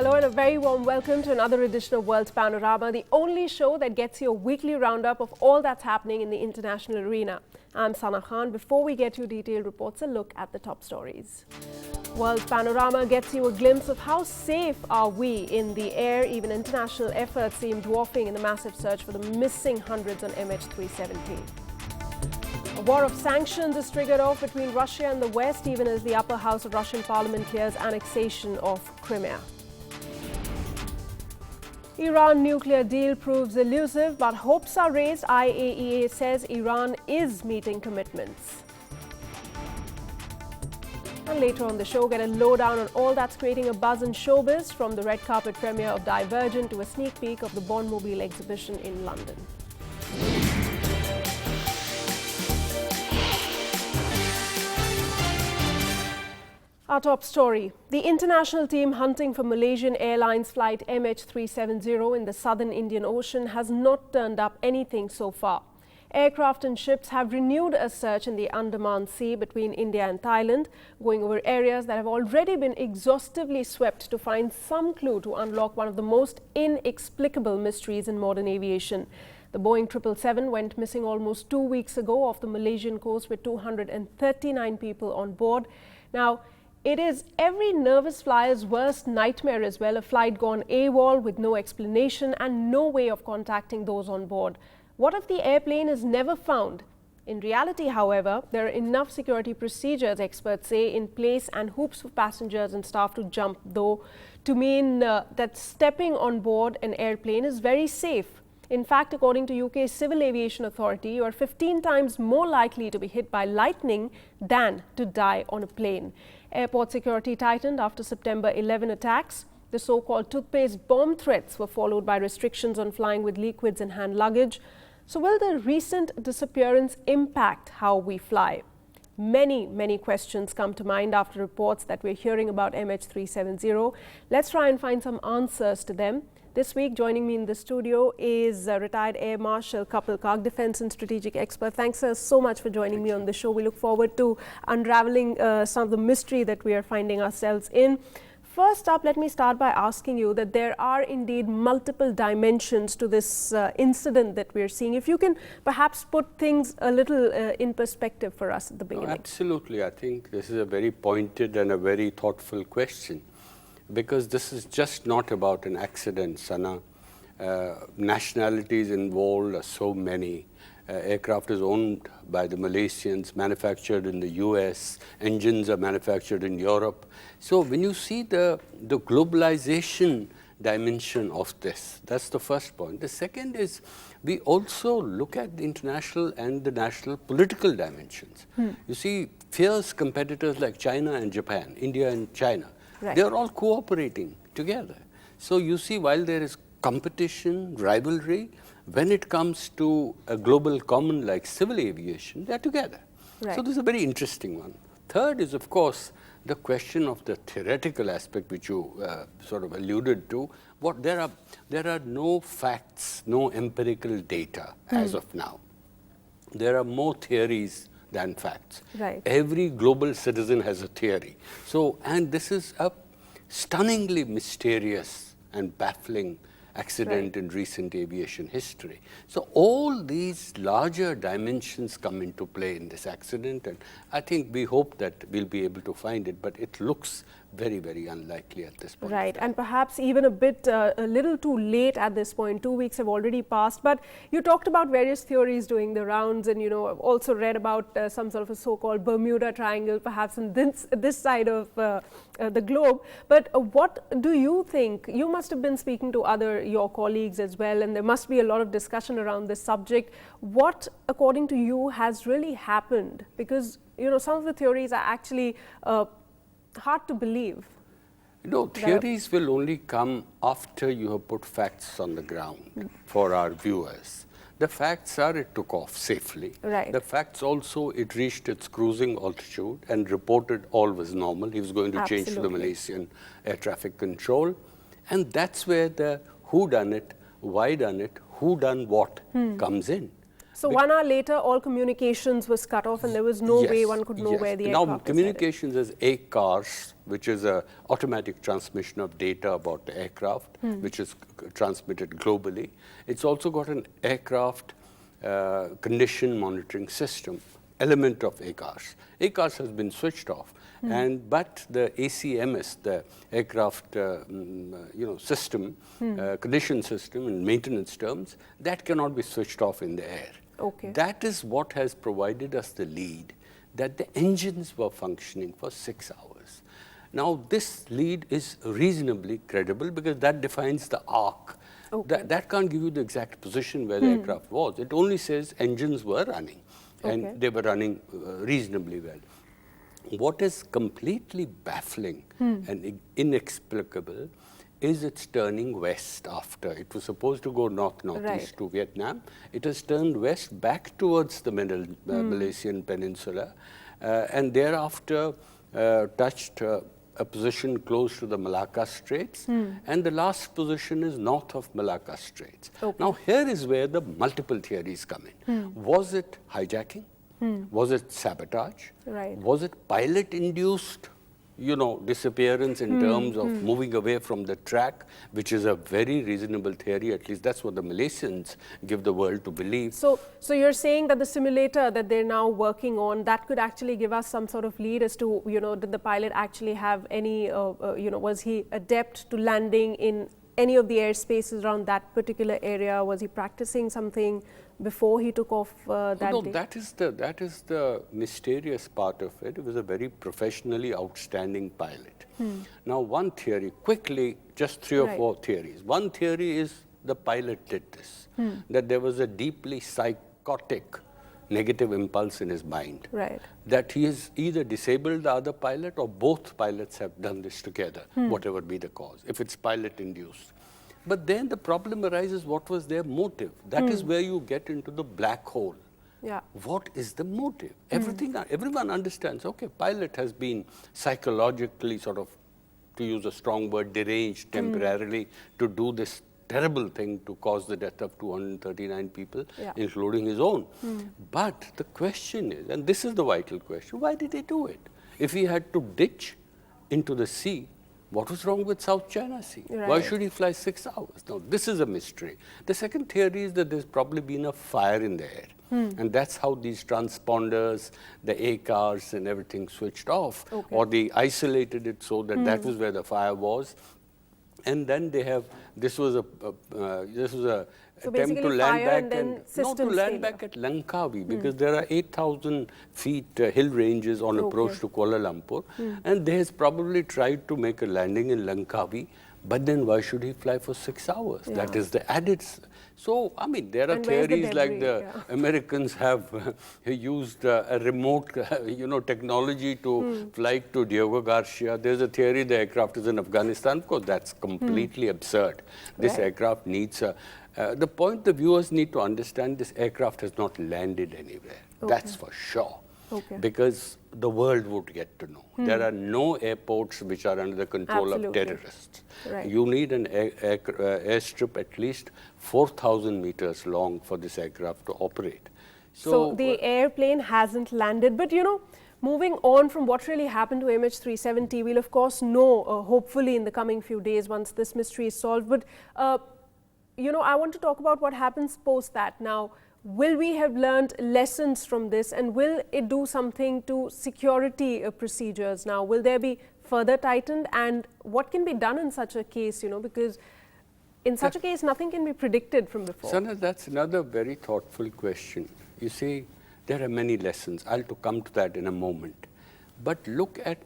Hello and a very warm welcome to another edition of World Panorama, the only show that gets you a weekly roundup of all that's happening in the international arena. I'm Sana Khan. Before we get you detailed reports, a look at the top stories. World Panorama gets you a glimpse of how safe are we in the air. Even international efforts seem dwarfing in the massive search for the missing hundreds on MH370. A war of sanctions is triggered off between Russia and the West, even as the upper house of Russian parliament clears annexation of Crimea. Iran nuclear deal proves elusive, but hopes are raised. IAEA says Iran is meeting commitments. And later on the show, get a lowdown on all that's creating a buzz in showbiz, from the red carpet premiere of Divergent to a sneak peek of the Bondmobile exhibition in London. Our top story. The international team hunting for Malaysian Airlines flight MH370 in the southern Indian Ocean has not turned up anything so far. Aircraft and ships have renewed a search in the Andaman Sea between India and Thailand, going over areas that have already been exhaustively swept to find some clue to unlock one of the most inexplicable mysteries in modern aviation. The Boeing 777 went missing almost 2 weeks ago off the Malaysian coast with 239 people on board. Now, it is every nervous flyer's worst nightmare as well, a flight gone AWOL with no explanation and no way of contacting those on board. What if the airplane is never found? In reality, however, there are enough security procedures, experts say, in place and hoops for passengers and staff to jump, though, to mean that stepping on board an airplane is very safe. In fact, according to UK's Civil Aviation Authority, you are 15 times more likely to be hit by lightning than to die on a plane. Airport security tightened after September 11 attacks. The so-called toothpaste bomb threats were followed by restrictions on flying with liquids and hand luggage. So will the recent disappearance impact how we fly? Many questions come to mind after reports that we're hearing about MH370. Let's try and find some answers to them. This week, joining me in the studio is retired Air Marshal Kapil, defense and strategic expert. Thanks so much for joining me on the show. We look forward to unraveling some of the mystery that we are finding ourselves in. First up, let me start by asking you that there are indeed multiple dimensions to this incident that we're seeing. If you can perhaps put things a little in perspective for us at the beginning. Absolutely. I think this is a very pointed and a very thoughtful question, because this is just not about an accident, Sana. Nationalities involved are so many. Aircraft is owned by the Malaysians, manufactured in the US, engines are manufactured in Europe. So when you see the globalization dimension of this, that's the first point. The second is we also look at the international and the national political dimensions. You see, fierce competitors like China and Japan, India and China, they are all cooperating together. So you see, while there is competition, rivalry, when it comes to a global common like civil aviation, they are together. So this is a very interesting one. Third is, of course, the question of the theoretical aspect, which you sort of alluded to. There are no facts, no empirical data as of now. There are more theories than facts. Every global citizen has a theory. So, and this is a stunningly mysterious and baffling accident in recent aviation history. So all these larger dimensions come into play in this accident, and I think we hope that we'll be able to find it, but it looks very unlikely at this point. And perhaps even a little too late at this point. 2 weeks have already passed, but you talked about various theories doing the rounds, and I've also read about some sort of a so-called Bermuda Triangle, perhaps on this side of the globe. But what do you think? You must have been speaking to your colleagues as well, and there must be a lot of discussion around this subject. What, according to you, has really happened? Because some of the theories are actually hard to believe. No, theories will only come after you have put facts on the ground for our viewers. The facts are it took off safely. The facts also, it reached its cruising altitude and reported all was normal. He was going to change to the Malaysian air traffic control. And that's where the who done it, why done it, who done what comes in. So 1 hour later, all communications was cut off and there was no way one could know where the aircraft Now, communications is ACARS, which is a automatic transmission of data about the aircraft, which is transmitted globally. It's also got an aircraft condition monitoring system, element of ACARS. ACARS has been switched off, but the ACMS, the aircraft system, condition system in maintenance terms, that cannot be switched off in the air. Okay. That is what has provided us the lead that the engines were functioning for 6 hours. Now, this lead is reasonably credible because that defines the arc. Okay. That can't give you the exact position where the aircraft was. It only says engines were running, and they were running reasonably well. What is completely baffling and inexplicable is it's turning west after. It was supposed to go north-northeast to Vietnam. It has turned west back towards the Malaysian peninsula, and thereafter touched a position close to the Malacca Straits, and the last position is north of Malacca Straits. Okay. Now, here is where the multiple theories come in. Was it hijacking? Was it sabotage? Right. Was it pilot-induced, disappearance in terms of moving away from the track, which is a very reasonable theory. At least that's what the Malaysians give the world to believe. So you're saying that the simulator that they're now working on, that could actually give us some sort of lead as to, did the pilot actually have any, was he adept to landing in any of the airspaces around that particular area? Was he practicing something before he took off that day? That is the mysterious part of it. It was a very professionally outstanding pilot. Now, one theory, quickly, just 3 or 4 theories. One theory is the pilot did this, that there was a deeply psychotic negative impulse in his mind. Right. That he has either disabled the other pilot or both pilots have done this together, whatever be the cause, if it's pilot-induced. But then the problem arises, what was their motive? That is where you get into the black hole. Yeah. What is the motive? Everyone understands, okay, pilot has been psychologically sort of, to use a strong word, deranged temporarily to do this terrible thing to cause the death of 239 people, including his own. But the question is, and this is the vital question, why did he do it? If he had to ditch into the sea, what was wrong with South China Sea? Right. Why should he fly 6 hours? Now, this is a mystery. The second theory is that there's probably been a fire in the air. And that's how these transponders, the ACARS and everything switched off. Or they isolated it so that that was where the fire was. And then they have, this was a attempt to land back at Langkawi, because there are 8,000 feet hill ranges on approach to Kuala Lumpur, and they has probably tried to make a landing in Langkawi, but then why should he fly for 6 hours? That is the added. So, I mean, there are theories like the Americans have used a remote, technology to fly to Diego Garcia. There's a theory the aircraft is in Afghanistan. Of course, that's completely absurd. This aircraft needs the point the viewers need to understand, this aircraft has not landed anywhere. That's for sure. Because the world would get to know. There are no airports which are under the control of terrorists. You need an airstrip at least 4,000 meters long for this aircraft to operate. So the airplane hasn't landed. But, moving on from what really happened to MH370, we'll of course know, hopefully in the coming few days once this mystery is solved. But, I want to talk about what happens post that. Now, will we have learned lessons from this, and will it do something to security procedures now? Will there be further tightened, and what can be done in such a case, because in such a case nothing can be predicted from before. Sana, that's another very thoughtful question. You see, there are many lessons. I'll come to that in a moment. But look at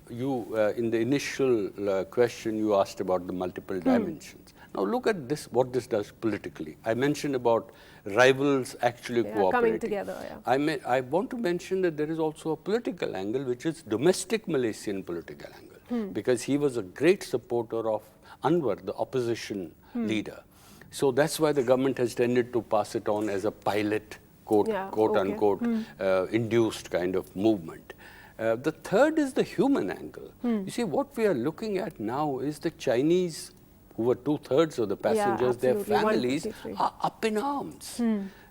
in the initial question you asked about the multiple dimensions. Now look at this, what this does politically. I mentioned about rivals actually cooperating. Coming together, I want to mention that there is also a political angle, which is domestic Malaysian political angle, because he was a great supporter of Anwar, the opposition leader. So that's why the government has tended to pass it on as a pilot, quote unquote, induced kind of movement. The third is the human angle. You see, what we are looking at now is the Chinese, who were 2/3 of the passengers, their families are up in arms.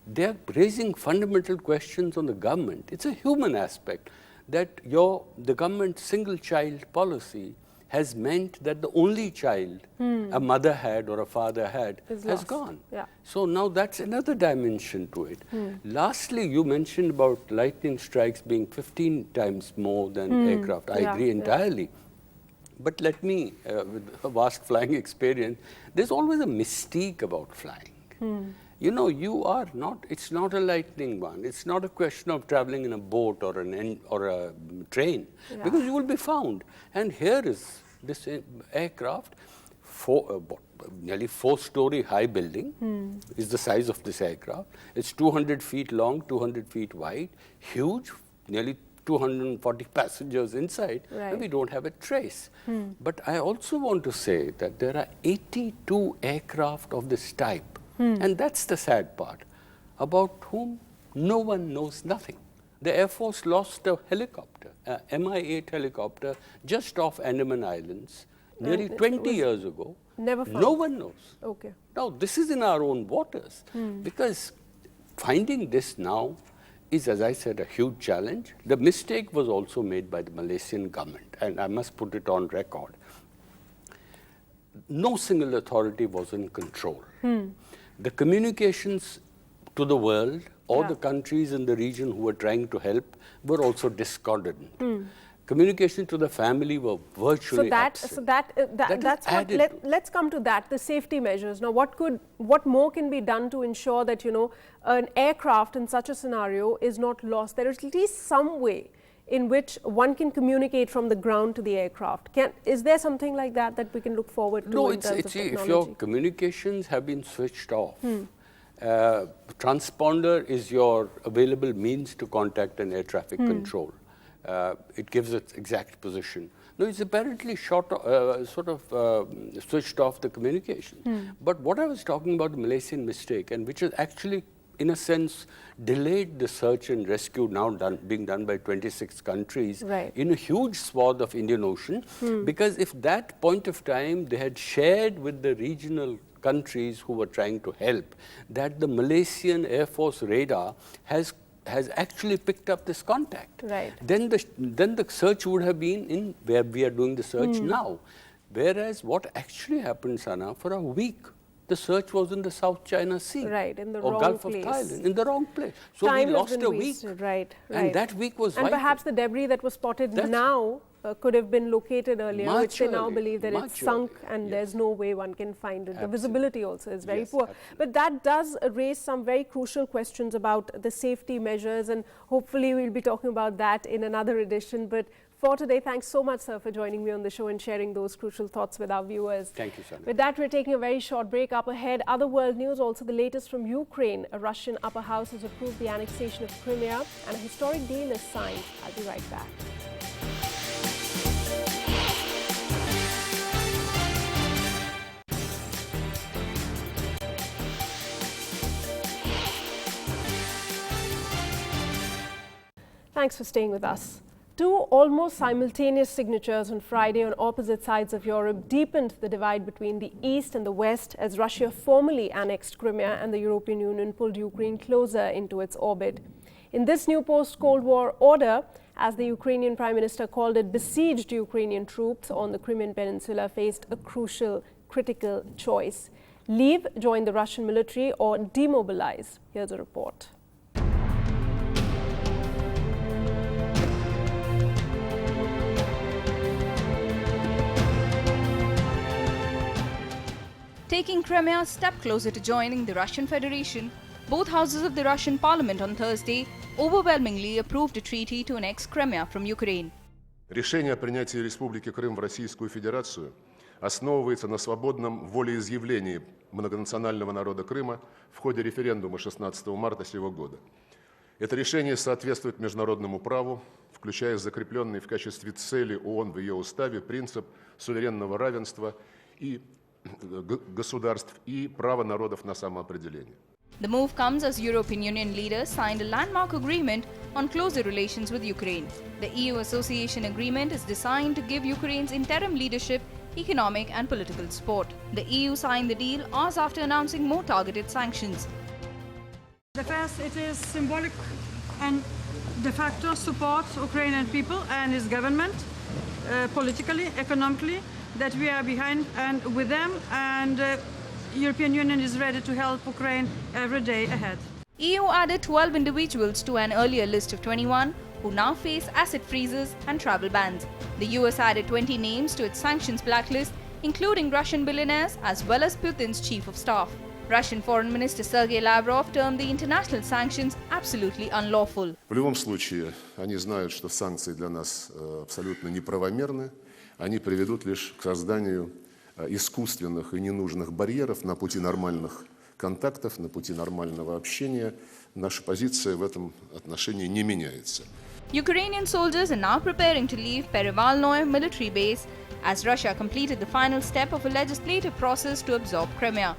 they're raising fundamental questions on the government. It's a human aspect that the government's single-child policy has meant that the only child a mother had or a father had has gone. Yeah. So now that's another dimension to it. Lastly, you mentioned about lightning strikes being 15 times more than aircraft. I agree entirely. But let me, with a vast flying experience, there's always a mystique about flying. You know, it's not a lightning one. It's not a question of traveling in a boat or a train, because you will be found. And here is this aircraft, nearly 4-story high building is the size of this aircraft. It's 200 feet long, 200 feet wide, huge, nearly 240 passengers inside, and we don't have a trace. But I also want to say that there are 82 aircraft of this type, and that's the sad part, about whom no one knows nothing. The Air Force lost a helicopter, Mi-8 helicopter, just off Andaman Islands, nearly 20 years ago. Never found. No one knows. Okay. Now, this is in our own waters, because finding this now is, as I said, a huge challenge. The mistake was also made by the Malaysian government, and I must put it on record. No single authority was in control. The communications to the world or the countries in the region who were trying to help were also discordant. Communication to the family were virtually absent. That's what, let's come to that, the safety measures. Now, what more can be done to ensure that, you know, an aircraft in such a scenario is not lost? There is at least some way in which one can communicate from the ground to the aircraft. Is there something like that that we can look forward to? No, in terms of technology? if your communications have been switched off, transponder is your available means to contact an air traffic control. It gives its exact position. No, it's apparently switched off the communication. But what I was talking about, the Malaysian mistake, and which is actually, in a sense, delayed the search and rescue now being done by 26 countries in a huge swath of Indian Ocean. Because if that point of time they had shared with the regional countries who were trying to help, that the Malaysian Air Force radar has actually picked up this contact. Then the search would have been in where we are doing the search now. Whereas what actually happened, Sana, for a week, the search was in the South China Sea in the or wrong Gulf place. of Thailand, in the wrong place. So Time we lost has been a week. wasted. And that week was And vital. perhaps the debris that was spotted now could have been located earlier, which they now believe that it's sunk and there's no way one can find it. The visibility also is very poor. But that does raise some very crucial questions about the safety measures, and hopefully we'll be talking about that in another edition. But for today, thanks so much, sir, for joining me on the show and sharing those crucial thoughts with our viewers. Thank you, Sana. With that, we're taking a very short break. Up ahead, other world news, also the latest from Ukraine. A Russian upper house has approved the annexation of Crimea, and a historic deal is signed. I'll be right back. Thanks for staying with us. Two almost simultaneous signatures on Friday on opposite sides of Europe deepened the divide between the East and the West as Russia formally annexed Crimea and the European Union pulled Ukraine closer into its orbit. In this new post-Cold War order, as the Ukrainian Prime Minister called it, besieged Ukrainian troops on the Crimean Peninsula faced a crucial, critical choice. Leave, join the Russian military, or demobilize? Here's a report. Taking Crimea a step closer to joining the Russian Federation, both houses of the Russian parliament on Thursday overwhelmingly approved a treaty to annex Crimea from Ukraine. Решение о принятии Республики Крым в Российскую Федерацию основывается на свободном волеизъявлении многонационального народа Крыма в ходе референдума 16 марта сего года. Это решение соответствует международному праву, включая закрепленный в качестве цели ООН в ее уставе принцип суверенного равенства и государств и права народов на самоопределение. The move comes as European Union leaders signed a landmark agreement on closer relations with Ukraine. The EU Association Agreement is designed to give Ukraine's interim leadership economic and political support. The EU signed the deal hours after announcing more targeted sanctions. The first, it is symbolic and de facto supports Ukrainian people and its government, politically, economically, that we are behind and with them, and European Union is ready to help Ukraine every day ahead. EU added 12 individuals to an earlier list of 21 who now face asset freezes and travel bans. The US added 20 names to its sanctions blacklist, including Russian billionaires as well as Putin's chief of staff. Russian Foreign Minister Sergei Lavrov termed the international sanctions absolutely unlawful. В любом случае, они знают, что санкции для нас абсолютно неправомерны. Они приведут лишь к созданию искусственных и ненужных барьеров на пути нормальных контактов, на пути нормального общения. Наша позиция в этом отношении не меняется. Ukrainian soldiers are now preparing to leave Perevalnoye military base as Russia completed the final step of a legislative process to absorb Crimea.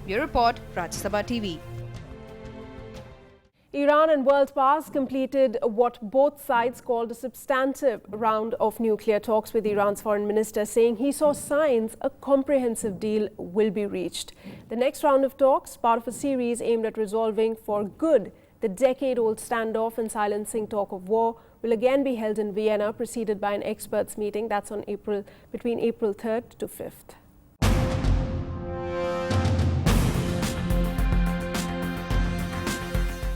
Bureau Report, Rajya Sabha TV. Iran and world powers completed what both sides called a substantive round of nuclear talks, with Iran's foreign minister saying he saw signs a comprehensive deal will be reached. The next round of talks, part of a series aimed at resolving for good the decade-old standoff and silencing talk of war, will again be held in Vienna, preceded by an experts meeting that's on between April 3rd to 5th.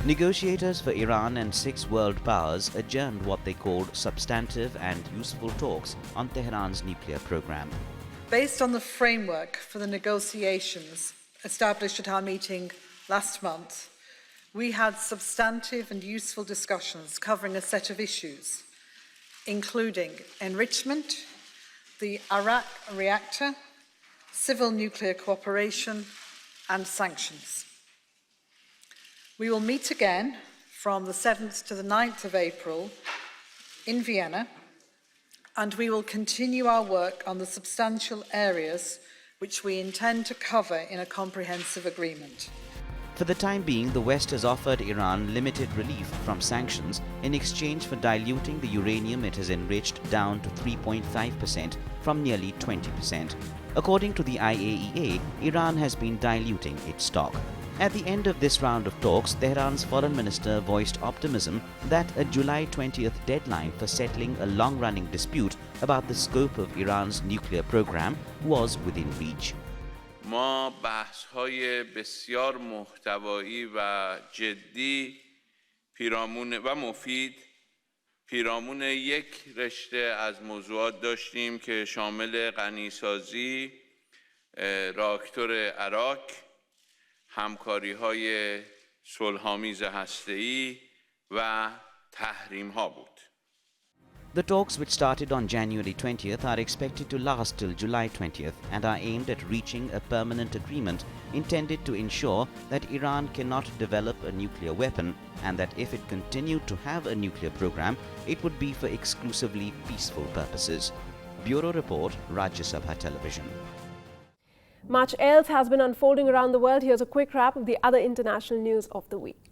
Negotiators for Iran and 6 world powers adjourned what they called substantive and useful talks on Tehran's nuclear program. Based on the framework for the negotiations established at our meeting last month, we had substantive and useful discussions covering a set of issues, including enrichment, the Arak reactor, civil nuclear cooperation, and sanctions. We will meet again from the 7th to the 9th of April in Vienna, and we will continue our work on the substantial areas which we intend to cover in a comprehensive agreement. For the time being, the West has offered Iran limited relief from sanctions in exchange for diluting the uranium it has enriched down to 3.5% from nearly 20%. According to the IAEA, Iran has been diluting its stock. At the end of this round of talks, Tehran's foreign minister voiced optimism that a July 20th deadline for settling a long-running dispute about the scope of Iran's nuclear program was within reach. ما بحث‌های بسیار محتوایی و جدی و مفید پیرامون یک رشته از موضوعات داشتیم که شامل غنیسازی راکتور عراق، همکاری‌های صلح‌آمیز هسته‌ای و تحریم‌ها بود. The talks, which started on January 20th, are expected to last till July 20th and are aimed at reaching a permanent agreement intended to ensure that Iran cannot develop a nuclear weapon, and that if it continued to have a nuclear program, it would be for exclusively peaceful purposes. Bureau Report, Rajya Sabha Television. Much else has been unfolding around the world. Here's a quick wrap of the other international news of the week.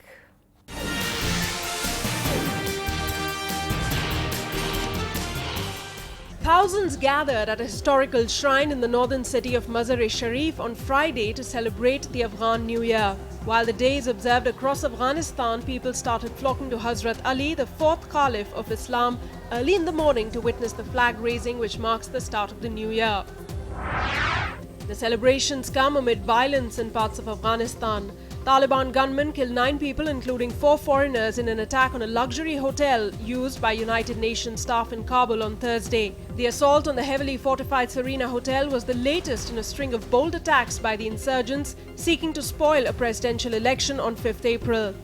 Thousands gathered at a historical shrine in the northern city of Mazar-e-Sharif on Friday to celebrate the Afghan New Year. While the day is observed across Afghanistan, people started flocking to Hazrat Ali, the 4th Caliph of Islam, early in the morning to witness the flag raising which marks the start of the new year. The celebrations come amid violence in parts of Afghanistan. Taliban gunmen killed 9 people, including 4 foreigners, in an attack on a luxury hotel used by United Nations staff in Kabul on Thursday. The assault on the heavily fortified Serena Hotel was the latest in a string of bold attacks by the insurgents seeking to spoil a presidential election on 5th April.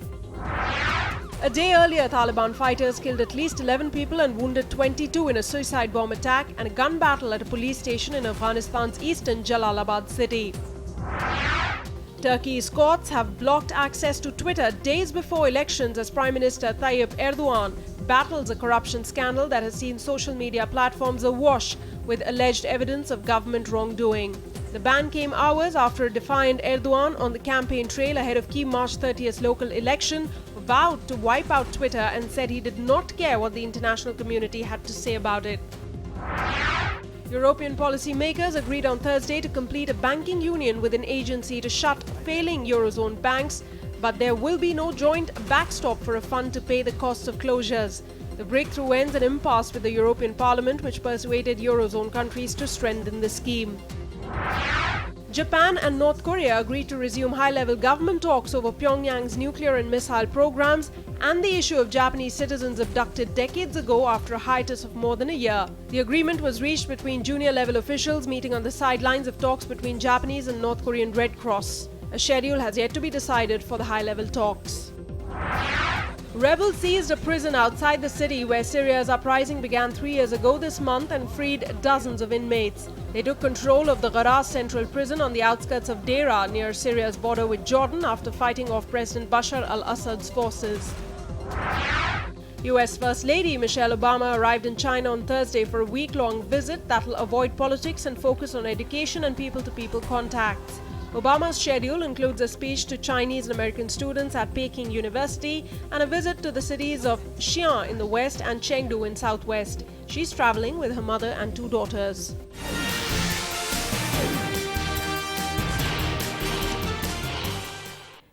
A day earlier, Taliban fighters killed at least 11 people and wounded 22 in a suicide bomb attack and a gun battle at a police station in Afghanistan's eastern Jalalabad city. Turkey's courts have blocked access to Twitter days before elections as Prime Minister Tayyip Erdogan battles a corruption scandal that has seen social media platforms awash with alleged evidence of government wrongdoing. The ban came hours after a defiant Erdogan on the campaign trail ahead of key March 30th local election vowed to wipe out Twitter and said he did not care what the international community had to say about it. European policymakers agreed on Thursday to complete a banking union with an agency to shut failing Eurozone banks, But there will be no joint backstop for a fund to pay the cost of closures. The breakthrough ends an impasse with the European Parliament, which persuaded Eurozone countries to strengthen the scheme. Japan and North Korea agreed to resume high-level government talks over Pyongyang's nuclear and missile programs and the issue of Japanese citizens abducted decades ago after a hiatus of more than a year. The agreement was reached between junior-level officials meeting on the sidelines of talks between Japanese and North Korean Red Cross. A schedule has yet to be decided for the high-level talks. Rebels seized a prison outside the city where Syria's uprising began 3 years ago this month and freed dozens of inmates. They took control of the Gharaz Central Prison on the outskirts of Deira near Syria's border with Jordan after fighting off President Bashar al-Assad's forces. US First Lady Michelle Obama arrived in China on Thursday for a week-long visit that will avoid politics and focus on education and people-to-people contacts. Obama's schedule includes a speech to Chinese and American students at Peking University and a visit to the cities of Xi'an in the west and Chengdu in southwest. She's traveling with her mother and 2 daughters.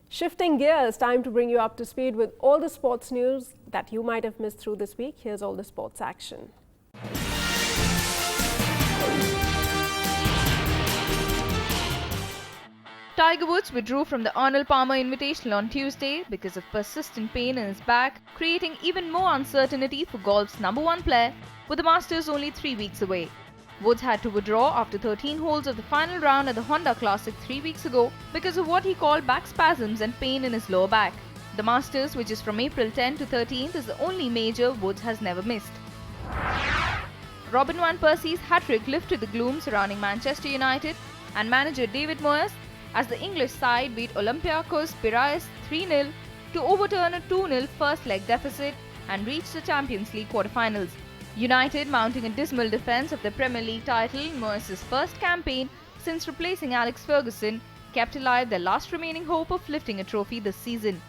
Shifting gears, time to bring you up to speed with all the sports news that you might have missed through this week. Here's all the sports action. Tiger Woods withdrew from the Arnold Palmer Invitational on Tuesday because of persistent pain in his back, creating even more uncertainty for golf's #1 player, with the Masters only 3 weeks away. Woods had to withdraw after 13 holes of the final round at the Honda Classic 3 weeks ago because of what he called back spasms and pain in his lower back. The Masters, which is from April 10 to 13th, is the only major Woods has never missed. Robin van Persie's hat-trick lifted the gloom surrounding Manchester United and manager David Moyes as the English side beat Olympiacos Piraeus 3-0 to overturn a 2-0 first-leg deficit and reach the Champions League quarter-finals. United mounting a dismal defence of the Premier League title in Moyes' first campaign since replacing Alex Ferguson, kept alive their last remaining hope of lifting a trophy this season.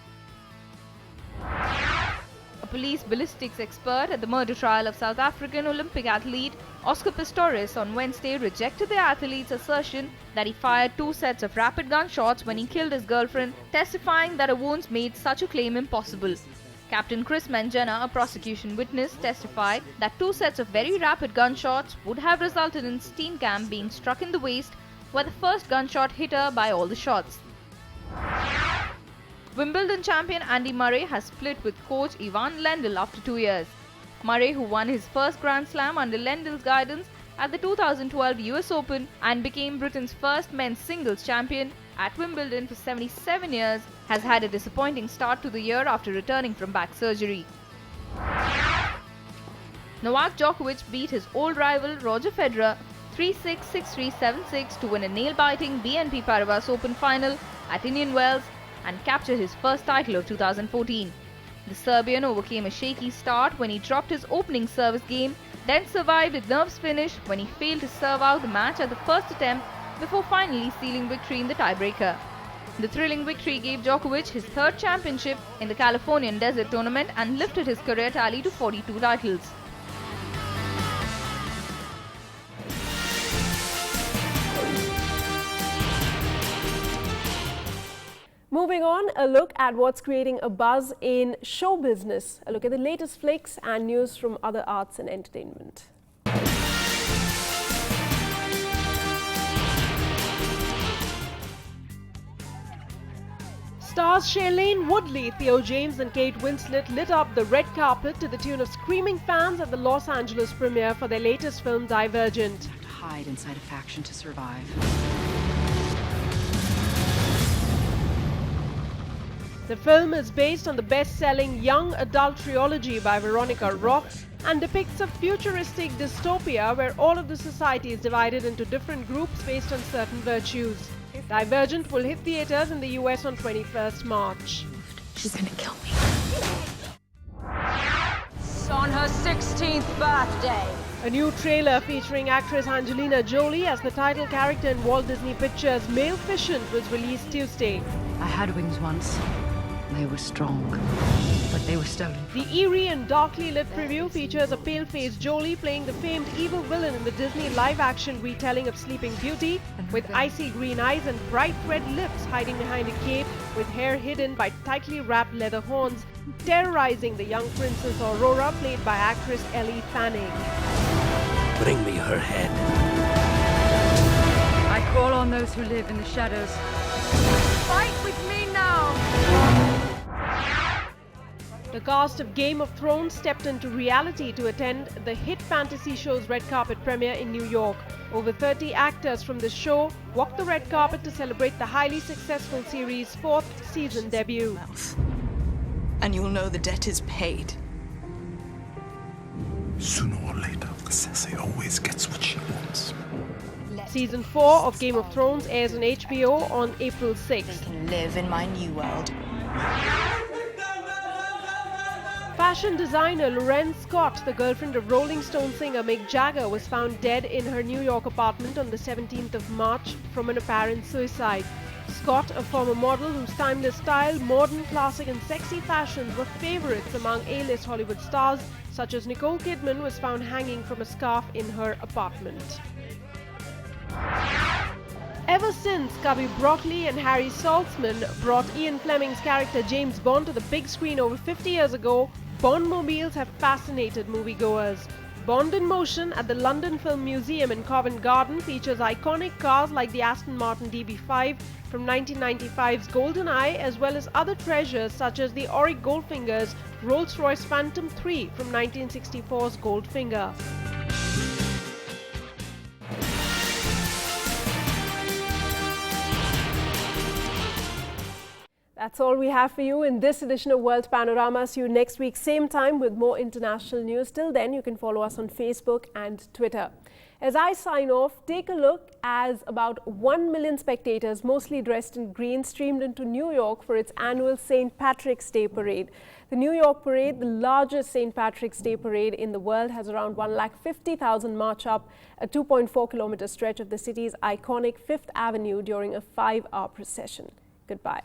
A police ballistics expert at the murder trial of South African Olympic athlete Oscar Pistorius on Wednesday rejected the athlete's assertion that he fired 2 sets of rapid gunshots when he killed his girlfriend, testifying that her wounds made such a claim impossible. Captain Chris Manjana, a prosecution witness, testified that 2 sets of very rapid gunshots would have resulted in Steenkamp being struck in the waist, where the first gunshot hit her by all the shots. Wimbledon champion Andy Murray has split with coach Ivan Lendl after 2 years. Murray, who won his first Grand Slam under Lendl's guidance at the 2012 US Open and became Britain's first men's singles champion at Wimbledon for 77 years, has had a disappointing start to the year after returning from back surgery. Novak Djokovic beat his old rival Roger Federer 3-6, 6-3, 7-6 to win a nail-biting BNP Paribas Open final at Indian Wells and capture his first title of 2014. The Serbian overcame a shaky start when he dropped his opening service game, then survived a nerves finish when he failed to serve out the match at the first attempt before finally sealing victory in the tiebreaker. The thrilling victory gave Djokovic his 3rd championship in the Californian Desert Tournament and lifted his career tally to 42 titles. Moving on, a look at what's creating a buzz in show business. A look at the latest flicks and news from other arts and entertainment. Stars Shailene Woodley, Theo James and Kate Winslet lit up the red carpet to the tune of screaming fans at the Los Angeles premiere for their latest film Divergent. Have to hide inside a faction to survive. The film is based on the best-selling young adult trilogy by Veronica Roth and depicts a futuristic dystopia where all of the society is divided into different groups based on certain virtues. Divergent will hit theaters in the US on 21st March. She's gonna kill me. It's on her 16th birthday. A new trailer featuring actress Angelina Jolie as the title character in Walt Disney Pictures' Maleficent was released Tuesday. I had wings once. They were strong, but they were stolen. The eerie and darkly lit preview features a pale-faced Jolie playing the famed evil villain in the Disney live-action retelling of Sleeping Beauty, with icy green eyes and bright red lips hiding behind a cape, with hair hidden by tightly wrapped leather horns, terrorizing the young Princess Aurora, played by actress Ellie Fanning. Bring me her head. I call on those who live in the shadows. Fight with me now! The cast of Game of Thrones stepped into reality to attend the hit fantasy show's red carpet premiere in New York. Over 30 actors from the show walked the red carpet to celebrate the highly successful series' 4th season debut. And you'll know the debt is paid. Sooner or later, Cersei always gets what she wants. Season 4 of Game of Thrones airs on HBO on April 6th. They can live in my new world. Fashion designer Loren Scott, the girlfriend of Rolling Stone singer Mick Jagger, was found dead in her New York apartment on the 17th of March from an apparent suicide. Scott, a former model whose timeless style, modern, classic and sexy fashions were favorites among A-list Hollywood stars, such as Nicole Kidman, was found hanging from a scarf in her apartment. Ever since Cubby Broccoli and Harry Saltzman brought Ian Fleming's character James Bond to the big screen over 50 years ago, Bondmobiles have fascinated moviegoers. Bond in Motion at the London Film Museum in Covent Garden features iconic cars like the Aston Martin DB5 from 1995's GoldenEye, as well as other treasures such as the Auric Goldfinger's Rolls-Royce Phantom 3 from 1964's Goldfinger. That's all we have for you in this edition of World Panorama. See you next week, same time, with more international news. Till then, you can follow us on Facebook and Twitter. As I sign off, take a look as about 1 million spectators, mostly dressed in green, streamed into New York for its annual St. Patrick's Day parade. The New York parade, the largest St. Patrick's Day parade in the world, has around 150,000 march up a 2.4-kilometer stretch of the city's iconic Fifth Avenue during a 5-hour procession. Goodbye.